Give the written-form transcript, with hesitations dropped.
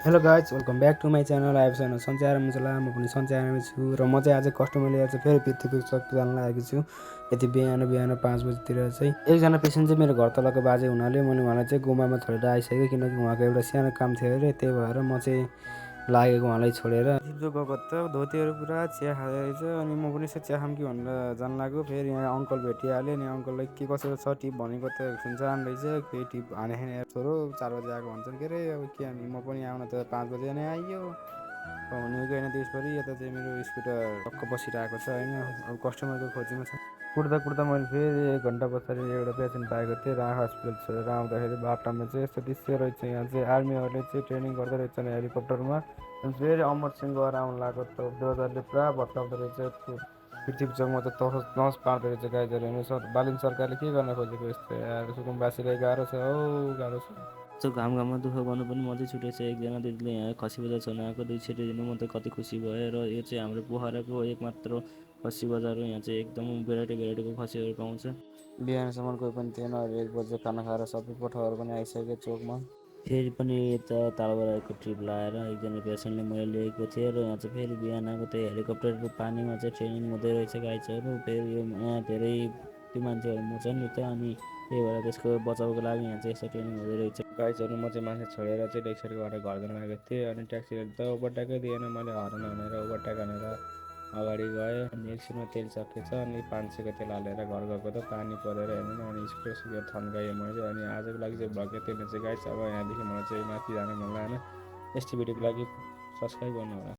Hello guys welcome back to my channel आइएफसँग सन्चै आराम छ म पनि सन्चै आरामै छु र म चाहिँ आज कस्टमर लिएर चाहिँ फेरि पृथ्वी चौक जान लागेको छु। यति बिहान 5 बजीतिर चाहिँ एकजना पेसेन्ट चाहिँ मेरो घर तलको बाजे हुनाले मैले उहाँलाई चाहिँ गुम्बामा छोडेर आइसकेँ, किनकि उहाँको एउटा सानो काम थियो अरे, त्यही भएर म चाहिँ लागेको उहाँलाई छोडेर। जो गएको त धोतीहरू पुरा चिया खाँदै रहेछ, अनि म पनि यसो चिया खाऊँ कि भनेर जान लाग्यो। फेरि यहाँ अङ्कल भेटिहालेँ अनि अङ्कललाई के कसो छ टिप भनेको त सुनसान रहेछ, केही टिप हाने छैन छोरो, 4 बजी आएको भन्छन् के अरे। अब के अनि म पनि आउन त 5 बजे नै आइयो भनेको होइन। त्यसपछि यता चाहिँ मेरो स्कुटर टक्क बसिरहेको छ होइन, अब कस्टमरको खोजीमा छ। कुर्दा मैले फेरि 1 घन्टा पछाडि एउटा पेसेन्ट पाएको थिएँ। राख हस्पिटल छोडेर आउँदाखेरि बाटामा चाहिँ यस्तो दृश्य रहेछ। यहाँ चाहिँ आर्मीहरूले चाहिँ ट्रेनिङ गर्दै रहेछन् हेलिकप्टरमा। अनि फेरि अमरसिंह गएर आउनु लागेको त डोजरले पुरा भत्काउँदो रहेछ। पृथ्वी चौकमा त तहस पार्दो रहेछ गाइजहरू। हेर्नु बालिन सरकारले के गर्न खोजेको यस्तो यार, सुकुम्बासीलाई गाह्रो छ हौ, गाह्रो छ। त्यो घाममा दुःख गर्नु पनि मजै छुटेछ। एकजना दिदीले यहाँ खसी बजार चलाएको 2 छिटो म त कति खुसी भएँ। र यो चाहिँ हाम्रो पोखराको एकमात्र खसी बजार हो। यहाँ चाहिँ एकदम भेराइटीको खसीहरू पाउँछ। बिहानसम्म कोही पनि थिएन, 1 बजे खाना खाएर सबै पठाउहरू पनि आइसक्यो चोकमा। फेरि पनि यता तालबराको ट्रिप लगाएर एकजना पेसेन्टले मैले लिएको थिएँ। र यहाँ चाहिँ फेरि बिहानको त्यो हेलिकप्टरको पानीमा चाहिँ ट्रेनिङ हुँदै रहेछ गाइजहरू। फेरि यहाँ धेरै त्यो मान्छेहरू मर्छन् नि त, अनि त्यही भएर त्यसको बचाउको लागि यहाँ चाहिँ यस्तो ट्रेनिङ हुँदै रहेछ। गाइजहरू म चाहिँ मान्छे छोडेर चाहिँ लेक्चरबाट घर जान लागेको थिएँ, अनि ट्याक्सीले त ओभरटेकै दिएन। मैले हर्न हानेर ओभरटेक हानेर अगाडि गएँ, अनि एकछिनमा तेल सकिएछ, अनि 500को तेल हालेर घर गएको त पानी परेर हेर्नु न, अनि स्कुटर थन्काएँ मैले। अनि आजको लागि चाहिँ भ्लग यति नै चाहिँ गाइस। अब यहाँदेखि मलाई चाहिँ माथि जान मन लागेन। यस्तो भिडियोको लागि सब्सक्राइब गर्नु होला।